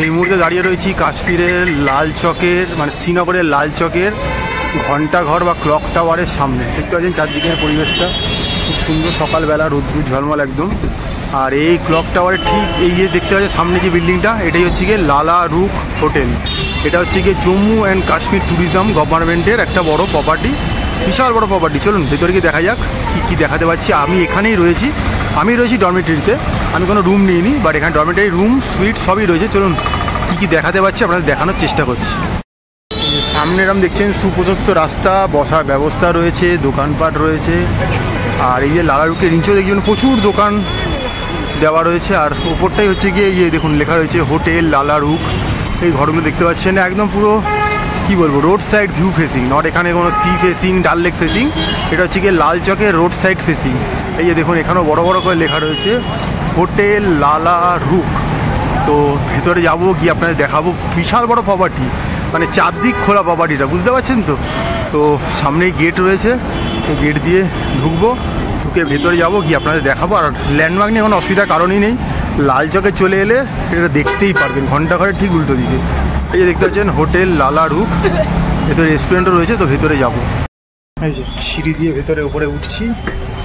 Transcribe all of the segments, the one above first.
এই মুহূর্তে দাঁড়িয়ে রয়েছি কাশ্মীরের লাল চকের মানে শ্রীনগরের লাল চকের ঘন্টাঘর বা ক্লক টাওয়ারের সামনে। দেখতে পাচ্ছেন চারদিকের পরিবেশটা খুব সুন্দর, সকালবেলা রোদ্দুর ঝলমল একদম। আর এই ক্লক টাওয়ারের ঠিক এই যে দেখতে পাচ্ছেন সামনে যে বিল্ডিংটা, এটাই হচ্ছে গিয়ে লালা রুখ হোটেল। এটা হচ্ছে গিয়ে জম্মু অ্যান্ড কাশ্মীর ট্যুরিজম গভর্নমেন্টের একটা বড় প্রপার্টি, বিশাল বড় প্রপার্টি। চলুন ভেতরে গিয়ে দেখা যাক কী দেখাতে পাচ্ছি। আমি এখানেই রয়েছি, আমি রয়েছি ডরমেটরিতে, আমি কোনো রুম নিইনি, বাট এখানে ডরমেটরি রুম সুইট সবই রয়েছে। চলুন কী দেখাতে পাচ্ছি আপনাদের দেখানোর চেষ্টা করছি। সামনে এরকম দেখছেন সুপ্রশস্ত রাস্তা, বসার ব্যবস্থা রয়েছে, দোকানপাট রয়েছে। আর এই যে লালা রুখের নিচেও দেখবেন প্রচুর দোকান দেওয়া রয়েছে। আর ওপরটাই হচ্ছে গিয়ে ইয়ে দেখুন লেখা রয়েছে হোটেল লালা রুখ। এই ঘরগুলো দেখতে পাচ্ছেন একদম পুরো কী বলবো road side view facing, not এখানে কোনো সি ফেসিং ডাল লেক ফেসিং, এটা হচ্ছে গিয়ে লাল চকের রোড সাইড ফেসিং। এই যে দেখুন এখানেও বড় বড় করে লেখা রয়েছে হোটেল লালা রুখ। তো ভেতরে যাবো, গিয়ে আপনাদের দেখাবো। বিশাল বড় প্রপার্টি, মানে চারদিক খোলা প্রপার্টিটা, বুঝতে পারছেন তো। তো সামনেই গেট রয়েছে, তো গেট দিয়ে ঢুকবো, ঢুকে ভেতরে যাবো, গিয়ে আপনাদের দেখাবো। আর ল্যান্ডমার্ক নিয়ে কোনো অসুবিধার কারণই নেই, লাল চকে চলে এলে এটা দেখতেই পারবেন, ঘন্টাঘরের ঠিক উল্টো দিকে। এই যে দেখতে পাচ্ছেন হোটেল লালা রুখ, ভেতরে রেস্টুরেন্টও রয়েছে, তো ভেতরে যাবো। এই যে সিঁড়ি দিয়ে ভেতরে উপরে উঠছি,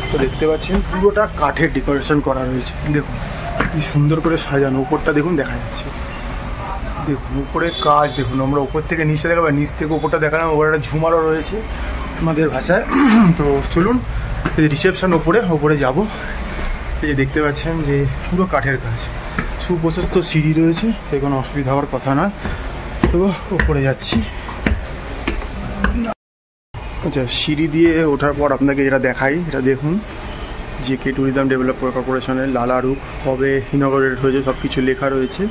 তো দেখতে পাচ্ছেন পুরোটা কাঠের ডেকোরেশন করা রয়েছে। দেখুন কি সুন্দর করে সাজানো, উপরটা দেখুন দেখা যাচ্ছে, দেখুন উপরে কাজ দেখুন। আমরা উপর থেকে নিচে দেখাবো, নিচ থেকে উপরটা দেখালাম, ওপরে একটা ঝুমারও রয়েছে আমাদের ভাষায়। তো চলুন এই যে রিসেপশন ওপরে যাব। এই যে দেখতে পাচ্ছেন যে পুরো কাঠের কাজ, সুপ্রশস্ত সিঁড়ি রয়েছে, সে কোনো অসুবিধা হওয়ার কথা নয়। তো ওপরে যাচ্ছি। আচ্ছা, সিঁড়ি দিয়ে ওঠার পর আপনাকে যেটা দেখাই, এটা দেখুন জেকে ট্যুরিজম ডেভেলপমেন্ট কর্পোরেশনের লালা রুখ কবে ইনগরেট হয়েছে সব কিছু লেখা রয়েছে।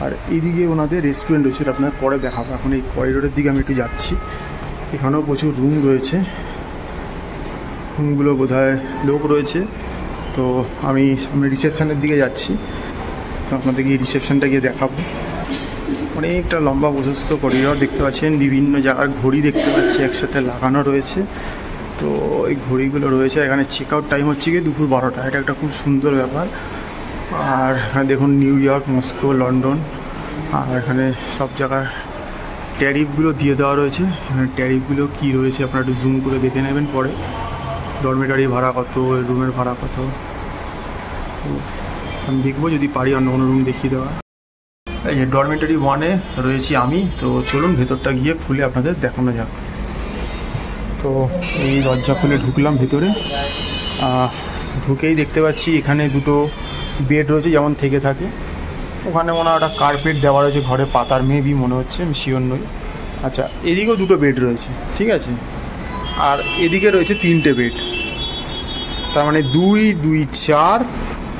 আর এইদিকে ওনাদের রেস্টুরেন্ট রয়েছে, আপনার পরে দেখাবো। এখন এই করিডোরের দিকে আমি একটু যাচ্ছি, এখানেও প্রচুর রুম রয়েছে, রুমগুলো বোধহয় লোক রয়েছে। তো আমি সামনে রিসেপশানের দিকে যাচ্ছি, তো আপনাদেরকে এই রিসেপশানটা গিয়ে দেখাবো। অনেকটা লম্বা প্রশস্ত করিডোর দেখতে পাচ্ছেন, বিভিন্ন জায়গার ঘড়ি দেখতে পাচ্ছি একসাথে লাগানো রয়েছে। তো এই ঘড়িগুলো রয়েছে, এখানে চেক আউট টাইম হচ্ছে গিয়ে দুপুর 12টা, এটা একটা খুব সুন্দর ব্যাপার। আর দেখুন নিউ ইয়র্ক, মস্কো, লন্ডন, আর এখানে সব জায়গার ট্যারিফগুলো দিয়ে দেওয়া রয়েছে। এখানে ট্যারিফগুলো কী রয়েছে আপনারা একটু জুম করে দেখে নেবেন পরে। ডরমেটারি ভাড়া কত, রুমের ভাড়া কত, তো আমি দেখবো যদি পারি অন্য কোনো রুম দেখিয়ে দেওয়া। এই যে ডরমেটারি 1-এ রয়েছি আমি, তো চলুন ভেতরটা গিয়ে খুলে আপনাদের দেখানো যাক। তো এই দরজা খুলে ঢুকলাম ভেতরে, ঢুকেই দেখতে পাচ্ছি এখানে দুটো বেড রয়েছে যেমন থেকে থাকে। ওখানে মনে হয় একটা কার্পেট দেওয়া রয়েছে, ঘরে পাতার মেবি মনে হচ্ছে, আমি শিওর নই। আচ্ছা, এদিকেও দুটো বেড রয়েছে, ঠিক আছে। আর এদিকে রয়েছে 3টে বেড, তার মানে 2, 2, 4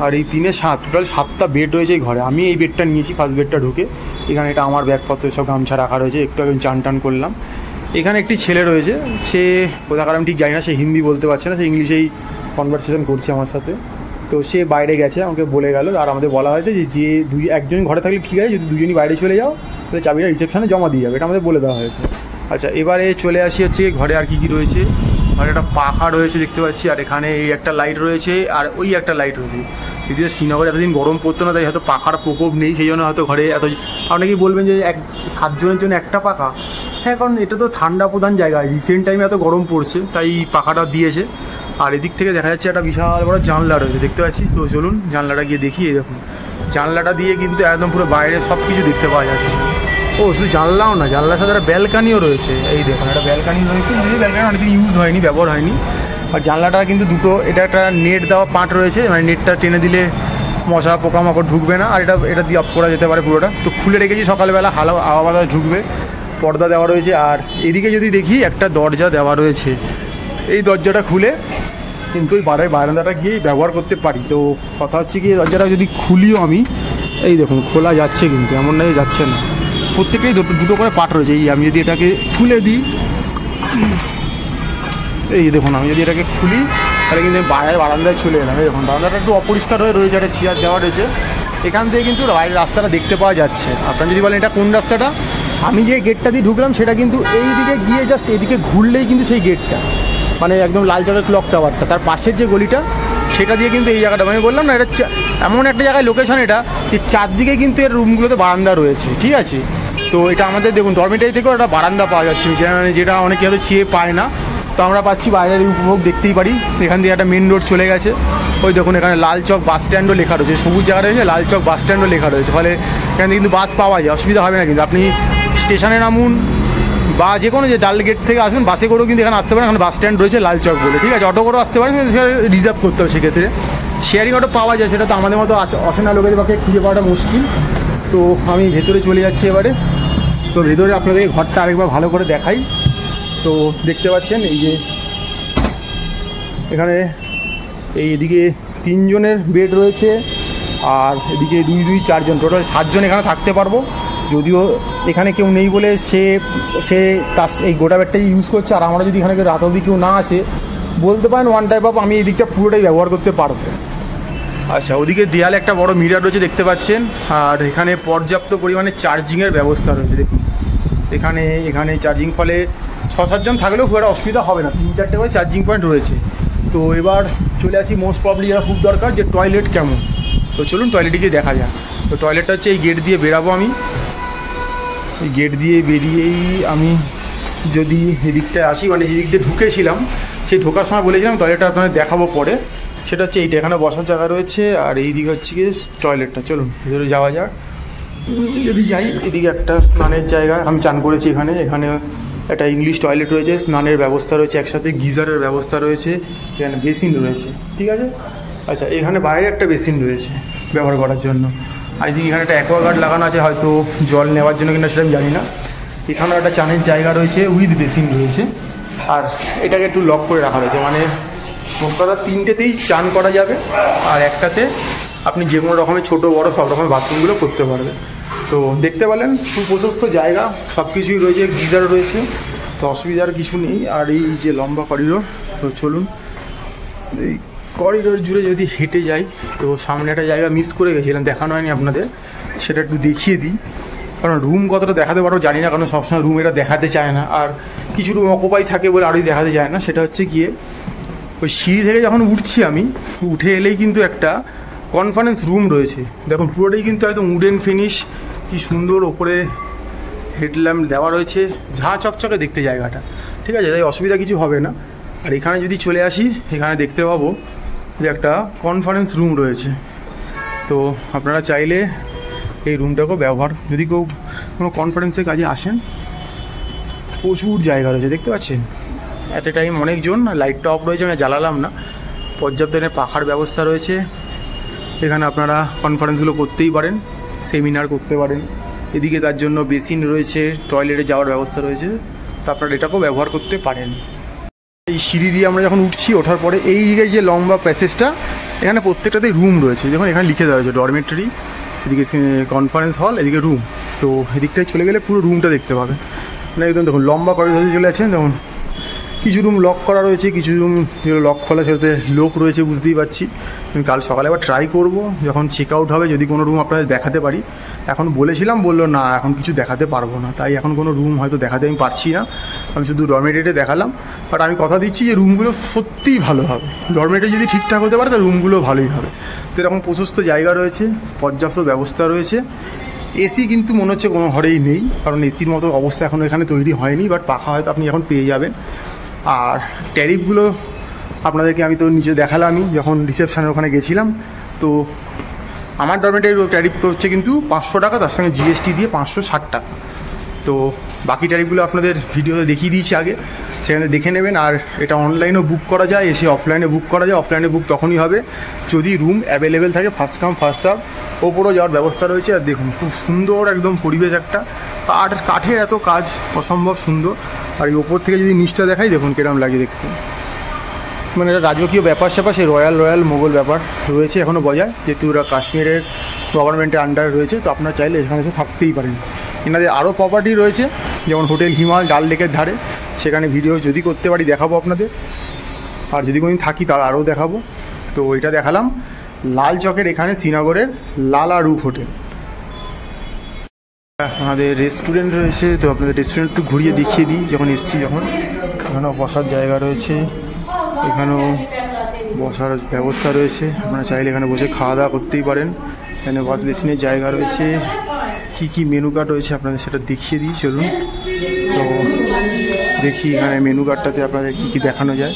আর এই 3-এ 7, টোটাল 7টা বেড রয়েছে এই ঘরে। আমি এই বেডটা নিয়েছি, ফার্স্ট বেডটা ঢুকে। এখানে এটা আমার ব্যাগপত্র সব গামছা রাখা রয়েছে, একটু আগে চান টান করলাম। এখানে একটি ছেলে রয়েছে, সে কোথাকার আমি ঠিক জানি না, সে হিন্দি বলতে পারছে না, সে ইংলিশেই কনভারসেশন করছে আমার সাথে। তো সে বাইরে গেছে, আমাকে বলে গেল। আর আমাদের বলা হয়েছে যে একজন ঘরে থাকলে ঠিক আছে, যদি দুজনই বাইরে চলে যাও তাহলে চাবিটা রিসেপশনে জমা দিয়ে যাবে, এটা আমাদের বলে দেওয়া হয়েছে। আচ্ছা, এবারে চলে আসি হচ্ছে ঘরে আর কী রয়েছে। ঘরে একটা পাখা রয়েছে দেখতে পাচ্ছি, আর এখানে এই একটা লাইট রয়েছে, আর ওই একটা লাইট রয়েছে। যদিও শ্রীনগরে এতদিন গরম পড়তো না, তাই হয়তো পাখার প্রকোপ নেই, সেই জন্য হয়তো ঘরে এত। আপনি কি বলবেন যে 7 জনের জন্য একটা পাখা? হ্যাঁ, কারণ এটা তো ঠান্ডা প্রধান জায়গা, রিসেন্ট টাইমে এত গরম পড়ছে তাই পাখাটা দিয়েছে। আর এদিক থেকে দেখা যাচ্ছে একটা বিশাল বড় জানলা রয়েছে দেখতে পাচ্ছি। তো চলুন জানলাটা গিয়ে দেখি। দেখুন জানলাটা দিয়ে কিন্তু একদম পুরো বাইরে সব কিছু দেখতে পাওয়া যাচ্ছে। ও শুধু জানলাও না, জানলার সাথে একটা ব্যালকানিও রয়েছে। এই দেখুন একটা ব্যালকানি রয়েছে, যদি ব্যালকানি অনেকদিন ইউজ হয়নি, ব্যবহার হয়নি। আর জানলাটা কিন্তু দুটো, এটা একটা নেট দেওয়া পার্ট রয়েছে, মানে নেটটা টেনে দিলে মশা পোকামাকড় ঢুকবে না। আর এটা দিয়ে অফ করা যেতে পারে পুরোটা। তো খুলে রেখেছি, সকালবেলা হাওয়া বাতাস ঢুকবে, পর্দা দেওয়া রয়েছে। আর এদিকে যদি দেখি একটা দরজা দেওয়া রয়েছে, এই দরজাটা খুলে কিন্তু ওই বারান্দাটা গিয়েই ব্যবহার করতে পারি। তো কথা হচ্ছে কি, দরজাটা যদি খুলিও আমি, এই দেখুন খোলা যাচ্ছে, কিন্তু এমন নয় যাচ্ছে না, প্রত্যেকেই দুটো করে পার্ট রয়েছে। এই আমি যদি এটাকে খুলে দিই, এই দেখুন আমি যদি এটাকে খুলি তাহলে কিন্তু আমি বারান্দায় চলে এলাম। এই দেখুন বারান্দাটা একটু অপরিষ্কার হয়ে রয়েছে, একটা চেয়ার দেওয়া রয়েছে। এখান থেকে কিন্তু বাইরের রাস্তাটা দেখতে পাওয়া যাচ্ছে। আপনারা যদি বলেন এটা কোন রাস্তাটা, আমি যে গেটটা দিয়ে ঢুকলাম সেটা কিন্তু এই দিকে গিয়ে জাস্ট এদিকে ঘুরলেই কিন্তু সেই গেটটা, মানে একদম লাল চকের ক্লক টাওয়ারটা, তার পাশের যে গলিটা সেটা দিয়ে কিন্তু এই জায়গাটা আমি বললাম না, এটা এমন একটা জায়গায় লোকেশন এটা যে চারদিকে কিন্তু এর রুমগুলোতে বারান্দা রয়েছে, ঠিক আছে। তো এটা আমাদের দেখুন ডরমিটারি থেকেও একটা বারান্দা পাওয়া যাচ্ছে, যেটা অনেকে হয়তো চেয়ে পায় না, তো আমরা পাচ্ছি। বাইরের উপভোগ দেখতেই পারি। এখান দিয়ে একটা মেন রোড চলে গেছে, ওই দেখুন এখানে লাল চক বাস স্ট্যান্ডও লেখা রয়েছে, সবুজ জায়গা রয়েছে, লাল চক বাস স্ট্যান্ডও লেখা রয়েছে, ফলে এখানে কিন্তু বাস পাওয়া যায়, অসুবিধা হবে না। কিন্তু আপনি স্টেশনে নামুন বা যে কোনো যে ডাল গেট থেকে আসুন, বাসে করেও কিন্তু এখানে আসতে পারেন, এখানে বাস স্ট্যান্ড রয়েছে লাল চক বলে, ঠিক আছে। অটো করেও আসতে পারেন, কিন্তু সেখানে রিজার্ভ করতে হবে। সেক্ষেত্রে শেয়ারিং অটো পাওয়া যায়, সেটা তো আমাদের মতো অচেনা লোকেদের পক্ষে খুঁজে পাওয়াটা মুশকিল। তো আমি ভেতরে চলে যাচ্ছি এবারে। তো ভেতরে আপনাদের ঘরটা আরেকবার ভালো করে দেখাই। তো দেখতে পাচ্ছেন এই যে এখানে এদিকে 3 জনের বেড রয়েছে, আর এদিকে 2 4 জন, টোটাল 7 জন এখানে থাকতে পারবো। যদিও এখানে কেউ নেই বলে সে তার এই গোটা বেডটাই ইউজ করছে, আর আমরা যদি এখানে রাত অবধি কেউ না আসে, বলতে পারেন ওয়ান টাইপ অফ আমি এই দিকটা পুরোটাই ব্যবহার করতে পারবো। আচ্ছা, ওদিকে দেয়ালে একটা বড় মিরার রয়েছে দেখতে পাচ্ছেন, আর এখানে পর্যাপ্ত পরিমাণে চার্জিংয়ের ব্যবস্থা রয়েছে। দেখুন এখানে চার্জিং, ফলে 6-7 জন থাকলেও খুব একটা অসুবিধা হবে না, 3-4টে করে চার্জিং পয়েন্ট রয়েছে। তো এবার চলে আসি মোস্ট প্রবলি যেটা খুব দরকার, যে টয়লেট কেমন। তো চলুন টয়লেটে গিয়ে দেখা যাক। তো টয়লেটটা হচ্ছে এই গেট দিয়ে বেরাবো আমি, এই গেট দিয়ে বেরিয়েই আমি যদি এদিকটায় আসি, মানে যেদিক দিয়ে ঢুকেছিলাম, সেই ঢোকার সময় বলেছিলাম টয়লেটটা আপনাদের দেখাবো পরে। সেটা হচ্ছে এইটা, এখানে বসার জায়গা রয়েছে, আর এই দিকে হচ্ছে গিয়ে টয়লেটটা। চলুন ভিতরে যাওয়া যাক। যদি যাই, এদিকে একটা স্নানের জায়গা, আমি চান করেছি এখানে একটা ইংলিশ টয়লেট রয়েছে, স্নানের ব্যবস্থা রয়েছে, একসাথে গিজারের ব্যবস্থা রয়েছে, এখানে বেসিন রয়েছে, ঠিক আছে। আচ্ছা, এখানে বাইরে একটা বেসিন রয়েছে ব্যবহার করার জন্য। আই থিঙ্ক এখানে একটা অ্যাকোয়াগার্ড লাগানো আছে, হয়তো জল নেওয়ার জন্য কিনা সেটা আমি জানি না। এখানেও একটা চানের জায়গা রয়েছে, উইথ বেসিন রয়েছে, আর এটাকে একটু লক করে রাখা রয়েছে, মানে মোট কথা 3টেতেই চান করা যাবে, আর একটাতে আপনি যে কোনো রকমের ছোটো বড়ো সব রকমের বাথরুমগুলো করতে পারবেন। তো দেখতে পেলেন সুপ্রশস্ত জায়গা, সব কিছুই রয়েছে, গিজার রয়েছে, তো অসুবিধার কিছু নেই। আর এই যে লম্বা করিডোর, তো চলুন এই করিডোর জুড়ে যদি হেঁটে যাই, তো সামনে একটা জায়গা মিস করে গেছিলাম, দেখানো হয়নি আপনাদের, সেটা একটু দেখিয়ে দিই। কারণ রুম কতটা দেখাতে পারবো জানি না, কারণ সবসময় রুম এটা দেখাতে চায় না, আর কিছু রুম অকুপাই থাকে বলে আরোই দেখাতে চায় না। সেটা হচ্ছে গিয়ে ওই সিঁড়ি থেকে যখন উঠছি আমি, উঠে এলেই কিন্তু একটা কনফারেন্স রুম রয়েছে। দেখুন পুরোটাই কিন্তু একদম উডেন ফিনিশ, কি সুন্দর, ওপরে হেডল্যাম্প দেওয়া রয়েছে, ঝাঁ চকচকে দেখতে জায়গাটা, ঠিক আছে, তাই অসুবিধা কিছু হবে না। আর এখানে যদি চলে আসি, এখানে দেখতে পাবো যে একটা কনফারেন্স রুম রয়েছে। তো আপনারা চাইলে এই রুমটাকেও ব্যবহার, যদি কেউ কোনো কনফারেন্সের কাজে আসেন, প্রচুর জায়গা রয়েছে দেখতে পাচ্ছেন, অ্যাট এ টাইম অনেকজন। লাইটটা অফ রয়েছে, আমি জ্বালালাম না, পর্যাপ্ত পাখার ব্যবস্থা রয়েছে। এখানে আপনারা কনফারেন্সগুলো করতেই পারেন, সেমিনার করতে পারেন। এদিকে তার জন্য বেসিন রয়েছে, টয়লেটে যাওয়ার ব্যবস্থা রয়েছে, তো আপনারা এটাকেও ব্যবহার করতে পারেন। এই সিঁড়ি দিয়ে আমরা যখন উঠছি, ওঠার পরে এই দিকে যে লম্বা প্যাসেজটা, এখানে প্রত্যেকটাতেই রুম রয়েছে। দেখুন এখানে লিখে দেওয়া রয়েছে ডরমেটরি, এদিকে কনফারেন্স হল, এদিকে রুম। তো এদিকটায় চলে গেলে পুরো রুমটা দেখতে পাবেন। মানে একদম দেখুন লম্বা করিডোরে চলে আছেন। দেখুন কিছু রুম লক করা রয়েছে, কিছু রুম যেগুলো লক খোলা সেটাতে লোক রয়েছে, বুঝতেই পারছি। আমি কাল সকালে আবার ট্রাই করব, যখন চেক আউট হবে, যদি কোনো রুম আপনাদের দেখাতে পারি। এখন বলেছিলাম, বললো না এখন কিছু দেখাতে পারবো না, তাই এখন কোনো রুম হয়তো দেখাতে আমি পারছি না। আমি শুধু ডরমেটরিতে দেখালাম, বাট আমি কথা দিচ্ছি যে রুমগুলো সত্যিই ভালো হবে। ডরমেটরি যদি ঠিকঠাক হতে পারে, তাহলে রুমগুলো ভালোই হবে। তো এরকম প্রশস্ত জায়গা রয়েছে, পর্যাপ্ত ব্যবস্থা রয়েছে। এসি কিন্তু মনে হচ্ছে কোনো ঘরেই নেই, কারণ এসির মতো অবস্থা এখন এখানে তৈরি হয়নি, বাট পাখা হয়তো আপনি এখন পেয়ে যাবেন। আর ট্যারিফগুলো আপনাদেরকে আমি তো নিচে দেখালামই যখন রিসেপশানের ওখানে গেছিলাম। তো আমার ডরমেটারির ট্যারিফ হচ্ছে কিন্তু 500 টাকা, তার সঙ্গে জিএসটি দিয়ে 560 টাকা। তো বাকি ট্যারিফগুলো আপনাদের ভিডিওতে দেখিয়ে দিয়েছি আগে, সেখানে দেখে নেবেন। আর এটা অনলাইনেও বুক করা যায়, এসে অফলাইনে বুক করা যায়। অফলাইনে বুক তখনই হবে যদি রুম অ্যাভেলেবেল থাকে, ফার্স্ট কাম ফার্স্ট সার্ভ। ওপরেও যাওয়ার ব্যবস্থা রয়েছে। আর দেখুন খুব সুন্দর একদম পরিবেশ একটা, কাঠের এত কাজ অসম্ভব সুন্দর। আর এই ওপর থেকে যদি নিচটা দেখাই, দেখুন কিরম লাগে দেখতে, মানে এটা রাজকীয় ব্যাপার স্যাপার, সেই রয়্যাল মোগল ব্যাপার রয়েছে এখনও বজায়, যেহেতু ওরা কাশ্মীরের গভর্নমেন্টের আন্ডারে রয়েছে। তো আপনারা চাইলে এখানে এসে থাকতেই পারেন। এনাদের আরও প্রপার্টি রয়েছে, যেমন হোটেল হিমাল ডাল লেকের ধারে, সেখানে ভিডিও যদি করতে পারি দেখাবো আপনাদের। আর যদি কোনোদিন থাকি তার আরও দেখাবো। তো এটা দেখালাম লাল চকের এখানে, শ্রীনগরের লালা রুফ হোটেল। আমাদের রেস্টুরেন্ট রয়েছে, তো আপনাদের রেস্টুরেন্ট একটু ঘুরিয়ে দেখিয়ে দিই। যখন এসছি, যখন এখানেও বসার জায়গা রয়েছে, এখানেও বসার ব্যবস্থা রয়েছে, আপনারা চাইলে এখানে বসে খাওয়া দাওয়া করতেই পারেন। এখানে ওয়াশ বেসিনের জায়গা রয়েছে। কি কি মেনু কার্ড রয়েছে আপনাদের সেটা দেখিয়ে দিই, চলুন। তো দেখি এখানে মেনু কার্ডটাতে আপনাদের কী কী দেখানো যায়।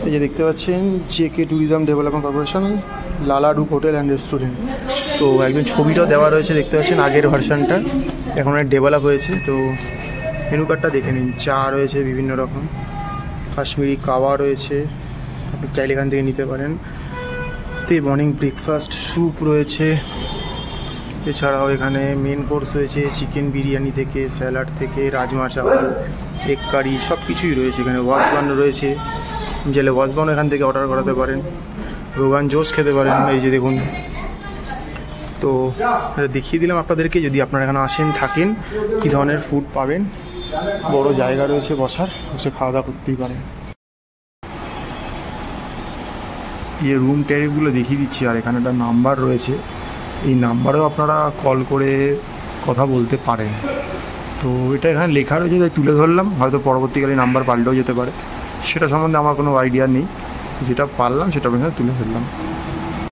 এই যে দেখতে পাচ্ছেন জেকে ট্যুরিজম ডেভেলপমেন্ট কর্পোরেশন, লালাডুক হোটেল অ্যান্ড রেস্টুরেন্ট। তো একদম ছবিটাও দেওয়া রয়েছে, দেখতে পাচ্ছেন আগের ভার্সানটা, এখন অনেক ডেভেলপ হয়েছে। তো মেনু কার্ডটা দেখে নিন। চা রয়েছে বিভিন্ন রকম, কাশ্মীরি কাওয়া রয়েছে, আপনি চাইলে এখান থেকে নিতে পারেন। তো মর্নিং ব্রেকফাস্ট স্যুপ রয়েছে, এছাড়াও এখানে মেন কোর্স রয়েছে চিকেন বিরিয়ানি থেকে স্যালাড থেকে রাজমা চাওয়াল, এগ কারি, সব কিছুই রয়েছে এখানে। ওয়াজবান রয়েছে, গেলে ওয়াজবান এখান থেকে অর্ডার করাতে পারেন। রোগান জোশ খেতে পারেন, এই যে দেখুন। তো এটা দেখিয়ে দিলাম আপনাদেরকে, যদি আপনারা এখানে আসেন থাকেন কী ধরনের ফুড পাবেন। বড় জায়গা রয়েছে বসার, বসে খাওয়া দাওয়া করতেই পারেন। এই রুম ট্যারিফগুলো দেখিয়ে দিচ্ছি, আর এখানে একটা নাম্বার রয়েছে, এই নাম্বারেও আপনারা কল করে কথা বলতে পারেন। তো এটা এখানে লেখা রয়েছে তাই তুলে ধরলাম, হয়তো পরবর্তীকালে নাম্বার পাল্টেও যেতে পারে, সেটা সম্বন্ধে আমার কোনো আইডিয়া নেই, যেটা পারলাম সেটা আপনাদের তুলে ধরলাম।